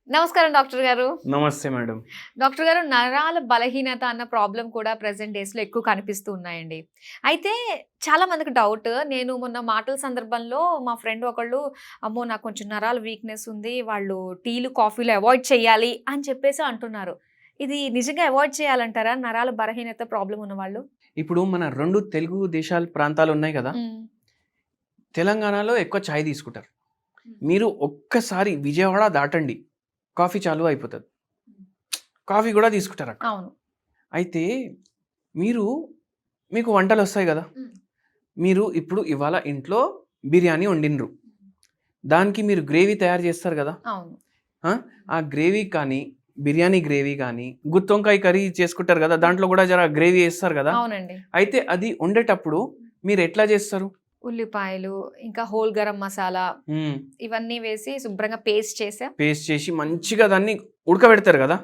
నమస్కారం డాక్టర్ గారు. నమస్తే మేడం. డాక్టర్ గారు, నరాల బలహీనత అన్న ప్రాబ్లమ్ కూడా ప్రెజెంట్ డేస్‌లో ఎక్కువ కనిపిస్తూ ఉన్నాయండి. అయితే చాలా మందికి డౌట్. నేను మొన్న మాటల సందర్భంలో మా ఫ్రెండ్ ఒకళ్ళు, "అమ్మో! నాకు కొంచెం నరాల వీక్‌నెస్ ఉంది. వాళ్ళు టీలు, కాఫీలు అవాయిడ్ చేయాలి" అని చెప్పేసి అంటున్నారు. ఇది నిజంగా అవాయిడ్ చేయాలంటారా? నరాల బలహీనత ప్రాబ్లమ్ ఉన్నవాళ్ళు? ఇప్పుడు మన 2 తెలుగు దేశాల ప్రాంతాలున్నాయి గదా! హ్మ్. తెలంగాణలో ఎక్కువ చాయ్ తీసుకుంటారు. మీరు ఒక్కసారి విజయవాడ దాటండి. కాఫీ చాలు అయిపోతది. కాఫీ గూడా తీసుకుంటారక్కడ. అవును. అయితే మీరు మీకు వంటలొస్తాయి గదా! హ్మ్. మీరు ఇప్పుడు ఇవాళ ఇంట్లో బిర్యానీ వండిన్రు. దానికి మీరు గ్రేవీ తయారు చేస్తారు గదా! అవును. ఆ గ్రేవీ కానీ, బిర్యానీ గ్రేవీ కానీ, గుత్తొంకాయ కర్రీ చేసుకుంటారు గదా! దాంట్లో గూడా జర గ్రేవీ ఏస్తారు గదా! అవునండి. అయితే అది వండేటప్పుడు మీరెట్లా చేస్తారు? ఉల్లిపాయలు, ఇంకా హోల్ గరం మసాలా ఇవన్నీ వేసి శుభ్రంగా పేస్ట్ చేసా. పేస్ట్ చేసి మంచిగా దాన్ని ఉడకబెడతారు కదా,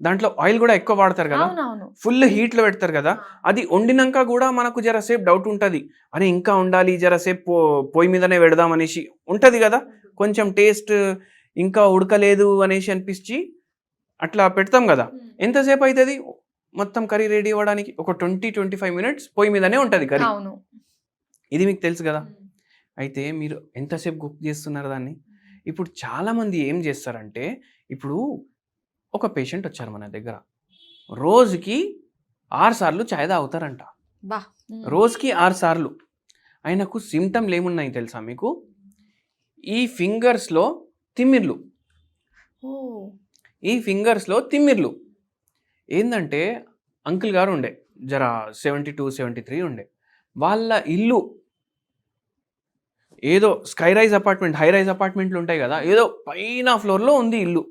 దాంట్లో ఆయిల్ కూడా ఎక్కువ వాడతారు కదా, అవునవును. ఫుల్ హీట్లో పెడతారు కదా. అది వండినాక కూడా మనకు జరసేపు డౌట్ ఉంటుంది, అరే ఇంకా ఉండాలి జరసేపు పొయ్యి మీదనే పెడదాం అనేసి ఉంటుంది కదా. కొంచెం టేస్ట్ ఇంకా ఉడకలేదు అనేసి అనిపించి అట్లా పెడతాం కదా. ఎంతసేపు అవుతుంది మొత్తం కర్రీ రెడీ అవ్వడానికి? ఒక 20-25 మినిట్స్ పొయ్యి మీదనే ఉంటుంది కర్రీ. అవును. ఇది మీకు తెలుసు కదా. అయితే మీరు ఎంతసేపు కుక్ చేస్తున్నారు దాన్ని? ఇప్పుడు చాలామంది ఏం చేస్తారంటే, ఇప్పుడు ఒక పేషెంట్ వచ్చారు మన దగ్గర, రోజుకి 6 సార్లు చాయ్ తాగుతారంట. బా! రోజుకి 6 సార్లు. ఆయనకు సిమ్టమ్లు ఏమున్నాయి తెలుసా మీకు? ఈ ఫింగర్స్లో తిమ్మిర్లు. ఓహ్! ఈ ఫింగర్స్లో తిమ్మిర్లు ఏందంటే, అంకుల్ గారు ఉండే జర 72-73 ఉండే. వాళ్ళ ఇల్లు ఏదో sky rise apartment, high rise అపార్ట్మెంట్లు ఉంటాయి కదా, ఏదో పైన ఫ్లోర్లో ఉంది ఇల్లు.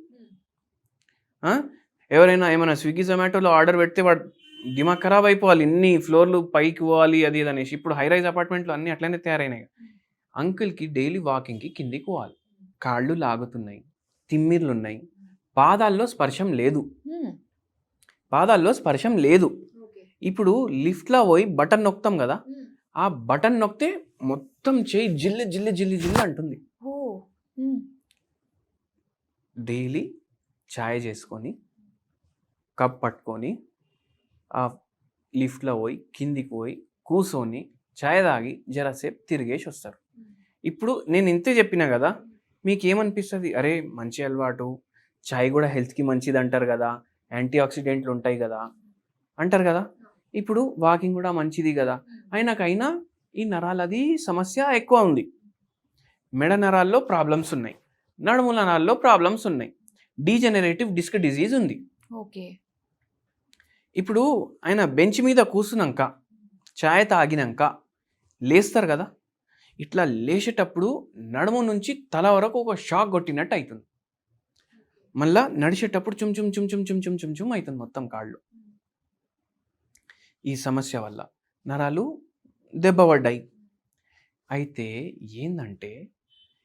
ఎవరైనా ఏమైనా స్విగ్గీ జొమాటోలో ఆర్డర్ పెడితే వాడు దిమాగ్ ఖరాబ్ అయిపోవాలి, ఇన్ని ఫ్లోర్లు పైకి పోవాలి అది ఇది అనేసి. ఇప్పుడు హై రైజ్ అపార్ట్మెంట్లు అన్నీ అట్లనే తయారైనాయి. అంకుల్కి డైలీ వాకింగ్కి కిందికి పోవాలి, కాళ్ళు లాగుతున్నాయి, తిమ్మిర్లు ఉన్నాయి, పాదాల్లో స్పర్శం లేదు. పాదాల్లో స్పర్శం లేదు. ఇప్పుడు లిఫ్ట్లో పోయి బటన్ నొక్కుతాం కదా, ఆ బటన్ నొక్కితే మొత్తం చేయి జిల్లు జిల్లు జిల్లు జిల్లు అంటుంది. డైలీ ఛాయ్ చేసుకొని కప్ పట్టుకొని ఆ లిఫ్ట్లో పోయి కిందికి పోయి కూర్చొని ఛాయ్ తాగి జరసేపు తిరిగేసి వస్తారు. ఇప్పుడు నేను ఇంతే చెప్పినా కదా, మీకేమనిపిస్తుంది? అరే మంచి అలవాటు, ఛాయ్ కూడా హెల్త్కి మంచిది అంటారు కదా, యాంటీ ఆక్సిడెంట్లు ఉంటాయి కదా అంటారు కదా. ఇప్పుడు వాకింగ్ కూడా మంచిది కదా, అయినా ఈ నరాలది సమస్య ఎక్కువ ఉంది. మెడ నరాల్లో ప్రాబ్లమ్స్ ఉన్నాయి, నడుముల నరాల్లో ప్రాబ్లమ్స్ ఉన్నాయి, డీజెనరేటివ్ డిస్క్ డిజీజ్ ఉంది. ఓకే. ఇప్పుడు ఆయన బెంచ్ మీద కూర్చున్నాక ఛాయ్ తాగినాక లేస్తారు కదా, ఇట్లా లేచేటప్పుడు నడుము నుంచి తల వరకు ఒక షాక్ కొట్టినట్టు అవుతుంది. మళ్ళా నడిచేటప్పుడు చుమ్ చుమ్ చుమ్ చుమ్ చుమ్ చుమ్ చుమ్ చుమ్ అవుతుంది మొత్తం కాళ్ళు. ఈ సమస్య వల్ల నరాలు దెబ్బపడ్డాయి. అయితే ఏందంటే,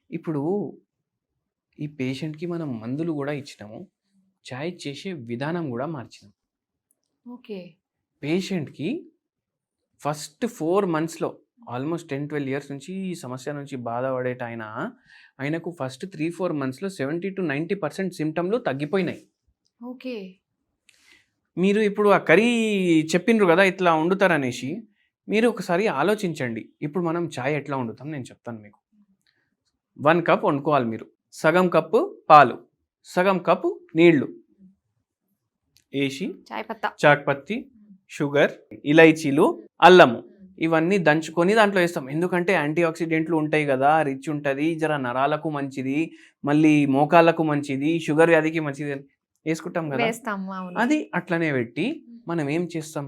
ఇప్పుడు ఈ పేషెంట్కి మనం మందులు కూడా ఇచ్చినాము, ఛాయ్ చేసే విధానం కూడా మార్చినాం. ఓకే. పేషెంట్కి ఫస్ట్ 4 monthsలో ఆల్మోస్ట్ 10-12 years నుంచి ఈ సమస్య నుంచి బాధపడేట ఆయనకు ఫస్ట్ 3-4 monthsలో 70-90% సిమ్టమ్లు తగ్గిపోయినాయి. ఓకే. మీరు ఇప్పుడు ఆ కర్రీ చెప్పిండ్రు కదా ఇట్లా వండుతారనేసి, మీరు ఒకసారి ఆలోచించండి. ఇప్పుడు మనం ఛాయ్ ఎట్లా వండుతాం నేను చెప్తాను మీకు. 1 కప్ వండుకోవాలి మీరు, సగం కప్పు పాలు, సగం కప్పు నీళ్లు వేసి చాక్ పత్తి, షుగర్, ఇలైచీలు, అల్లము ఇవన్నీ దంచుకొని దాంట్లో వేస్తాం. ఎందుకంటే యాంటీ ఆక్సిడెంట్లు ఉంటాయి కదా, రిచ్ ఉంటుంది, జర నరాలకు మంచిది, మళ్ళీ మోకాళ్ళకు మంచిది, షుగర్ వ్యాధికి మంచిది వేసుకుంటాం కదా. అది అట్లనే పెట్టి మనం ఏం చేస్తాం,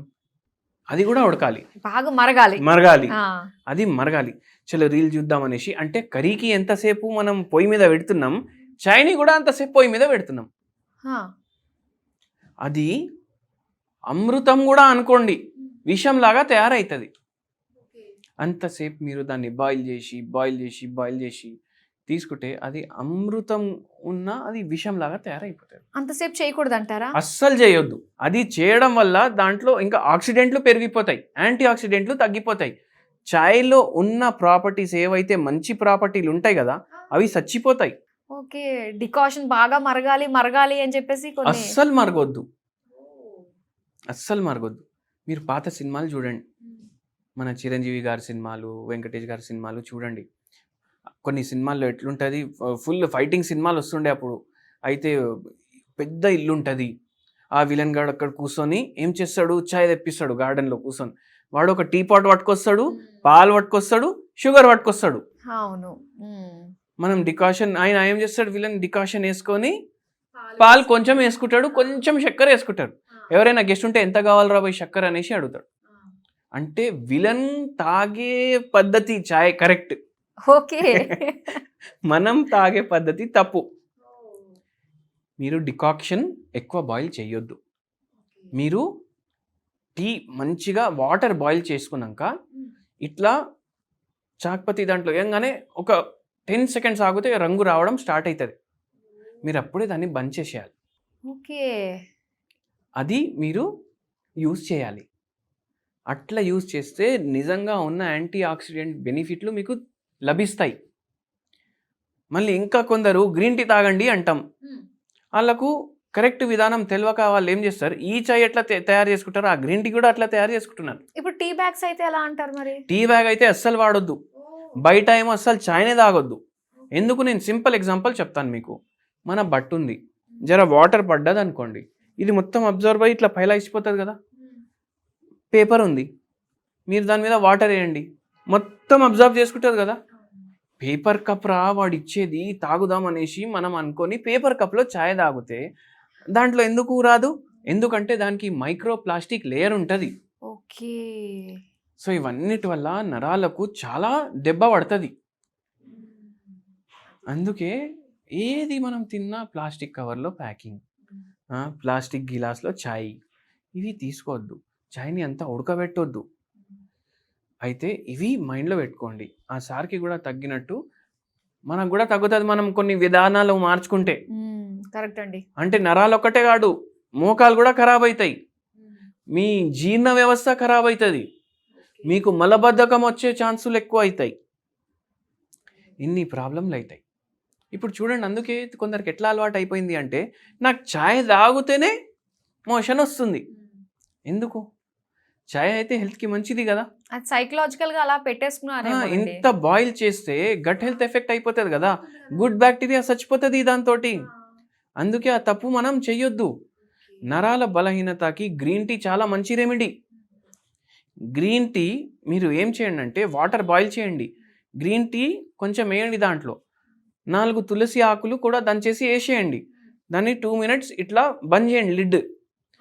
అది కూడా ఉడకాలి, బాగా మరగాలి. అది మరగాలి. చలో రీల్ చూద్దాం అనేసి, అంటే కర్రీకి ఎంతసేపు మనం పొయ్యి మీద పెడుతున్నాం, చాయ్ని కూడా అంతసేపు పొయ్యి మీద పెడుతున్నాం. అది అమృతం కూడా అనుకోండి, విషంలాగా తయారవుతుంది. అంతసేపు మీరు దాన్ని బాయిల్ చేసి తీసుకుంటే అది అమృతం ఉన్నా అది విషంలాగా తయారైపోతుంది. అంతసేపు చేయకూడదు అంటారా? అస్సలు చేయొద్దు. అది చేయడం వల్ల దాంట్లో ఇంకా ఆక్సిడెంట్లు పెరిగిపోతాయి, యాంటీ ఆక్సిడెంట్లు తగ్గిపోతాయి. ఛాయ్లో ఉన్న ప్రాపర్టీస్ ఏవైతే మంచి ప్రాపర్టీలు ఉంటాయి కదా, అవి చచ్చిపోతాయి. ఓకే. డికాషన్ బాగా మరగాలి, మరగాలి అని చెప్పేసి కొన్ని అస్సలు మరగొద్దు. అస్సలు మరగొద్దు. మీరు పాత సినిమాలు చూడండి. మన చిరంజీవి గారి సినిమాలు, వెంకటేష్ గారి సినిమాలు చూడండి. కొన్ని సినిమాల్లో ఎట్లుంటది, ఫుల్ ఫైటింగ్ సినిమాలు వస్తుండే అప్పుడు. అయితే పెద్ద ఇల్లుంటది. ఆ విలన్ గాడు అక్కడ కూర్చొని ఏం చేస్తాడు, చాయ్ తెప్పిస్తాడు గార్డెన్‌లో కూర్చొని. వాడు ఒక టీ పాట్ పట్టుకొస్తాడు, పాలు పట్టుకొస్తాడు, షుగర్ పట్టుకొస్తాడు. అవును. హ్మ్. మనం డికాషన్ ఆయన ఏం చేస్తాడు, విలన్ డికాషన్ వేసుకొని పాలు కొంచెం వేసుకుంటాడు, కొంచెం చక్కెర వేసుకుంటాడు. ఎవరైనా గెస్ట్ ఉంటే ఎంత కావాలిరా బాయ్ చక్కెర అనేసి అడుగుతాడు. అంటే విలన్ తాగే పద్ధతి చాయ్ కరెక్ట్. ఓకే. మనం తాగే పద్ధతి తప్పు. మీరు డికాక్షన్ ఎక్కువ బాయిల్ చేయొద్దు. మీరు టీ మంచిగా వాటర్ బాయిల్ చేసుకున్నాక ఇట్లా చాక్పతి దాంట్లో వేయగానే ఒక 10 సెకండ్స్ ఆగితే రంగు రావడం స్టార్ట్ అవుతుంది. మీరు అప్పుడే దాన్ని బంద్ చేసేయాలి. ఓకే. అది మీరు యూజ్ చేయాలి. అట్లా యూజ్ చేస్తే నిజంగా ఉన్న యాంటీ ఆక్సిడెంట్ బెనిఫిట్లు మీకు లభిస్తాయి. మళ్ళీ ఇంకా కొందరు గ్రీన్ టీ తాగండి అంటాం. వాళ్ళకు కరెక్ట్ విధానం తెలియక వాళ్ళు ఏం చేస్తారు, ఈ చాయ్ ఎట్లా తయారు చేసుకుంటారు, ఆ గ్రీన్ టీ కూడా అట్లా తయారు చేసుకుంటున్నారు. ఇప్పుడు టీ బ్యాగ్స్ అయితే ఎలా అంటారు మరి? టీ బ్యాగ్ అయితే అస్సలు వాడొద్దు. బయట ఏమో అస్సలు చాయ్నే తాగొద్దు. ఎందుకు, నేను సింపుల్ ఎగ్జాంపుల్ చెప్తాను మీకు. మన బట్టు ఉంది, జర వాటర్ పడ్డది అనుకోండి, ఇది మొత్తం అబ్జర్వ్ అయ్యి ఇట్లా పైలా ఇచ్చిపోతుంది కదా. పేపర్ ఉంది, మీరు దాని మీద వాటర్ వేయండి, మొత్తం అబ్జర్వ్ చేసుకుంటుంది కదా. పేపర్ కప్ రా వాడు ఇచ్చేది తాగుదాం అనేసి మనం అనుకొని పేపర్ కప్లో ఛాయ్ తాగితే దాంట్లో ఎందుకు రాదు? ఎందుకంటే దానికి మైక్రో ప్లాస్టిక్ లేయర్ ఉంటుంది. ఓకే. సో ఇవన్నిటి వల్ల నరాలకు చాలా దెబ్బ పడుతుంది. అందుకే ఏది మనం తిన్నా ప్లాస్టిక్ కవర్లో ప్యాకింగ్, ప్లాస్టిక్ గిలాస్లో ఛాయ్, ఇవి తీసుకోవద్దు. ఛాయ్ని అంతా ఉడకబెట్టొద్దు. అయితే ఇవి మైండ్లో పెట్టుకోండి. ఆ సార్కి కూడా తగ్గినట్టు మనకు కూడా తగ్గుతుంది మనం కొన్ని విధానాలు మార్చుకుంటే. కరెక్ట్ అండి. అంటే నరాలు ఒక్కటే కాదు, మోకాలు కూడా ఖరాబ్ అవుతాయి, మీ జీర్ణ వ్యవస్థ ఖరాబ్ అవుతుంది, మీకు మలబద్ధకం వచ్చే ఛాన్సులు ఎక్కువ అవుతాయి, ఇన్ని ప్రాబ్లంలు అవుతాయి. ఇప్పుడు చూడండి, అందుకే కొందరికి ఎట్లా అలవాటు అయిపోయింది అంటే, నాకు ఛాయ్ తాగితేనే మోషన్ వస్తుంది. ఎందుకు? ఛాయ్ అయితే హెల్త్కి మంచిది కదా. అది సైకలాజికల్గా అలా పెట్టేసుకున్నారు. ఇంత బాయిల్ చేస్తే గట్ హెల్త్ ఎఫెక్ట్ అయిపోతుంది కదా, గుడ్ బ్యాక్టీరియా చచ్చిపోతుంది దాంతో. అందుకే ఆ తప్పు మనం చెయ్యొద్దు. నరాల బలహీనతకి గ్రీన్ టీ చాలా మంచి రెమెడీ. గ్రీన్ టీ మీరు ఏం చేయండి అంటే, వాటర్ బాయిల్ చేయండి, గ్రీన్ టీ కొంచెం వేయండి, దాంట్లో 4 తులసి ఆకులు కూడా దంచేసి వేసేయండి, దాన్ని 2 మినిట్స్ ఇట్లా బంద్ చేయండి లిడ్,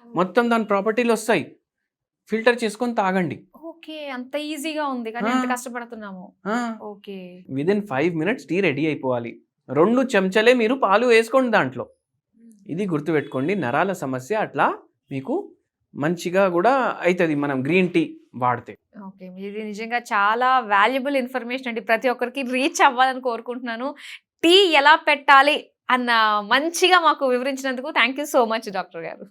మొత్తం దాని ప్రాపర్టీలు వస్తాయి, ఫిల్టర్ చేసుకొని తాగండి. ఓకే. అంత ఈజీగా ఉంది కానీ ఎంత కష్టపడుతున్నాము. Okay. Within 5 minutes tea ready అయిపోవాలి. 2 చెంచాలే మీరు పాలు వేసుకోండి దాంట్లో. ఇది గుర్తుపెట్టుకోండి. నరాల సమస్య అట్లా మీకు మంచిగా కూడా అవుతుంది మనం గ్రీన్ టీ వాడితే. ఓకే. ఇది నిజంగా చాలా వాల్యుబుల్ ఇన్ఫర్మేషన్ అండి. ప్రతి ఒక్కరికి రీచ్ అవ్వాలని కోరుకుంటున్నాను. టీ ఎలా పెట్టాలి అన్న మంచిగా మాకు వివరించినందుకు thank you so much doctor గారు.